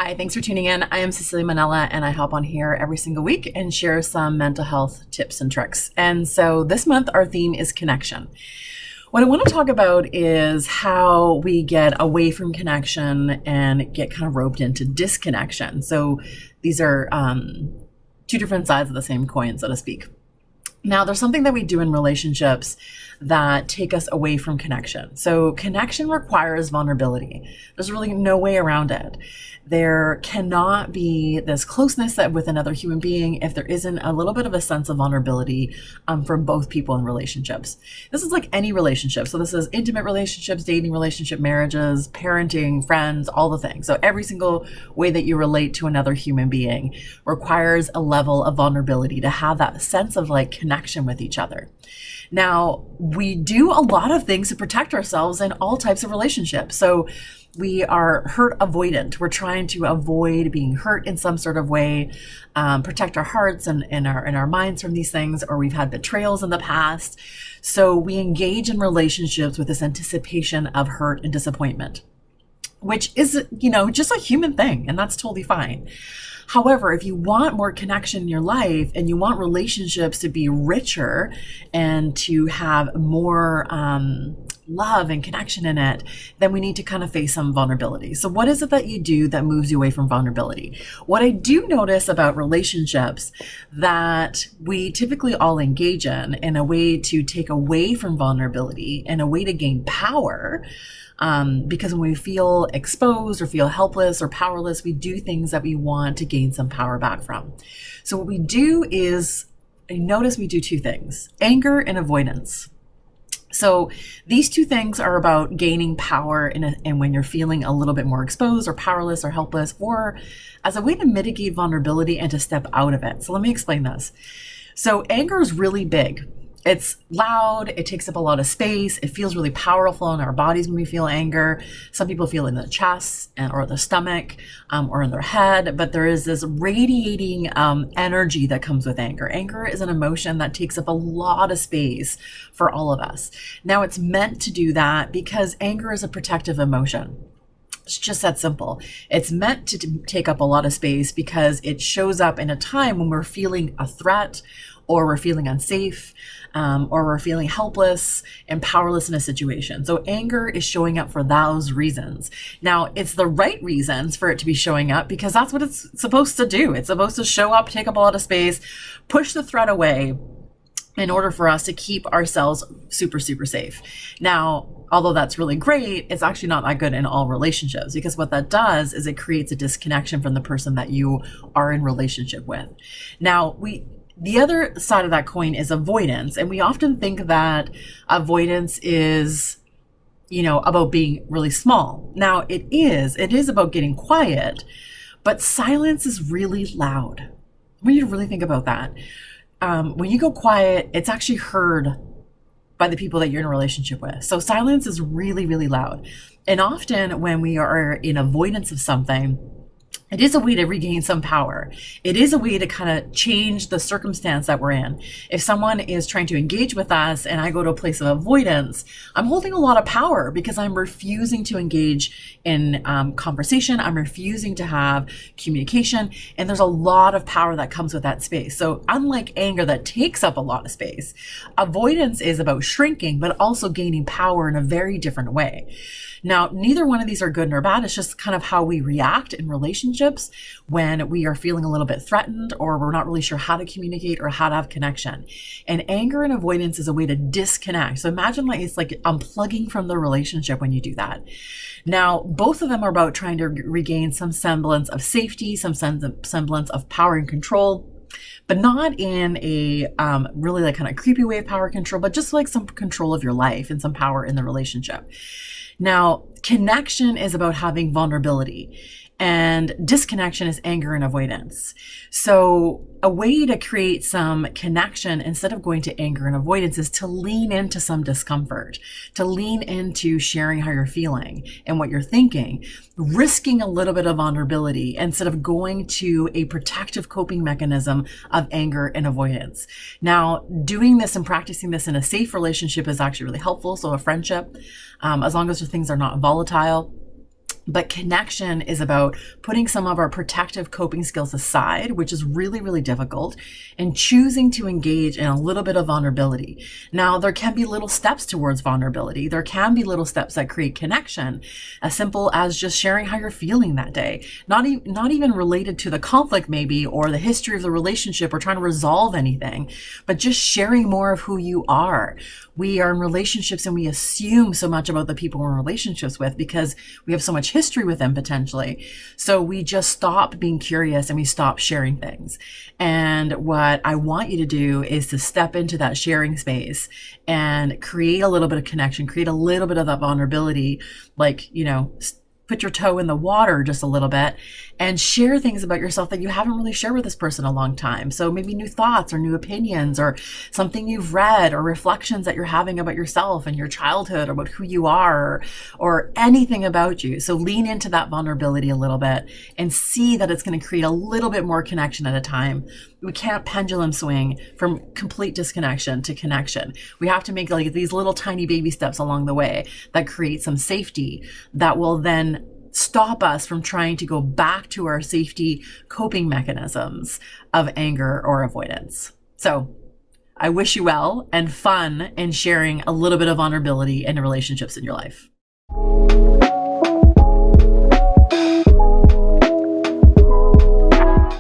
Hi, thanks for tuning in. I am Cecilia Manella, and I hop on here every single week and share some mental health tips and tricks. And so this month, our theme is connection. What I want to talk about is how we get away from connection and get kind of roped into disconnection. So these are two different sides of the same coin, so to speak. Now, there's something that we do in relationships that take us away from connection. So connection requires vulnerability. There's really no way around it. There cannot be this closeness with another human being if there isn't a little bit of a sense of vulnerability from both people in relationships. This is like any relationship. So this is intimate relationships, dating relationship, marriages, parenting, friends, all the things. So every single way that you relate to another human being requires a level of vulnerability to have that sense of like connection with each other. Now, we do a lot of things to protect ourselves in all types of relationships. So we are hurt avoidant. We're trying to avoid being hurt in some sort of way, protect our hearts and our minds from these things, or we've had betrayals in the past. So we engage in relationships with this anticipation of hurt and disappointment, which is, just a human thing, and that's totally fine. However, if you want more connection in your life and you want relationships to be richer and to have more love and connection in it, then we need to kind of face some vulnerability. So what is it that you do that moves you away from vulnerability? What I do notice about relationships that we typically all engage in a way to take away from vulnerability and a way to gain power. Because when we feel exposed or feel helpless or powerless, we do things that we want to gain some power back from. So what we do is, I notice we do two things: anger and avoidance. So these two things are about gaining power and when you're feeling a little bit more exposed or powerless or helpless, or as a way to mitigate vulnerability and to step out of it. So let me explain this. So anger is really big. It's loud, it takes up a lot of space, it feels really powerful in our bodies when we feel anger. Some people feel it in the chest or the stomach or in their head, but there is this radiating energy that comes with anger. Anger is an emotion that takes up a lot of space for all of us. Now, it's meant to do that because anger is a protective emotion. It's just that simple. It's meant to take up a lot of space because it shows up in a time when we're feeling a threat, or we're feeling unsafe, or we're feeling helpless and powerless in a situation. So anger is showing up for those reasons. Now, it's the right reasons for it to be showing up because that's what it's supposed to do. It's supposed to show up, take up a lot of space, push the threat away in order for us to keep ourselves super, super safe. Now, although that's really great, it's actually not that good in all relationships, because what that does is it creates a disconnection from the person that you are in relationship with. Now, the other side of that coin is avoidance. And we often think that avoidance is, about being really small. Now, it is about getting quiet, but silence is really loud. I want you to really think about that. When you go quiet, it's actually heard by the people that you're in a relationship with. So silence is really, really loud. And often when we are in avoidance of something, it is a way to regain some power. It is a way to kind of change the circumstance that we're in. If someone is trying to engage with us and I go to a place of avoidance, I'm holding a lot of power because I'm refusing to engage in conversation. I'm refusing to have communication. And there's a lot of power that comes with that space. So unlike anger that takes up a lot of space, avoidance is about shrinking, but also gaining power in a very different way. Now, neither one of these are good nor bad. It's just kind of how we react in relationships when we are feeling a little bit threatened or we're not really sure how to communicate or how to have connection. And anger and avoidance is a way to disconnect. So imagine it's like unplugging from the relationship when you do that. Now, both of them are about trying to regain some semblance of safety, some semblance of power and control, but not in a really like kind of creepy way of power control, but just like some control of your life and some power in the relationship. Now, connection is about having vulnerability, and disconnection is anger and avoidance. So a way to create some connection instead of going to anger and avoidance is to lean into some discomfort, to lean into sharing how you're feeling and what you're thinking, risking a little bit of vulnerability instead of going to a protective coping mechanism of anger and avoidance. Now, doing this and practicing this in a safe relationship is actually really helpful. So a friendship, as long as the things are not volatile, But connection is about putting some of our protective coping skills aside, which is really, really difficult, and choosing to engage in a little bit of vulnerability. Now, there can be little steps towards vulnerability. There can be little steps that create connection, as simple as just sharing how you're feeling that day. Not even related to the conflict maybe, or the history of the relationship, or trying to resolve anything, but just sharing more of who you are. We are in relationships and we assume so much about the people we're in relationships with because we have so much history with them potentially. So we just stop being curious and we stop sharing things. And what I want you to do is to step into that sharing space and create a little bit of connection, create a little bit of that vulnerability, like, put your toe in the water just a little bit and share things about yourself that you haven't really shared with this person a long time. So maybe new thoughts or new opinions or something you've read or reflections that you're having about yourself and your childhood or about who you are or anything about you. So lean into that vulnerability a little bit and see that it's going to create a little bit more connection at a time. We can't pendulum swing from complete disconnection to connection. We have to make like these little tiny baby steps along the way that create some safety that will then stop us from trying to go back to our safety coping mechanisms of anger or avoidance. So I wish you well and fun in sharing a little bit of vulnerability in relationships in your life.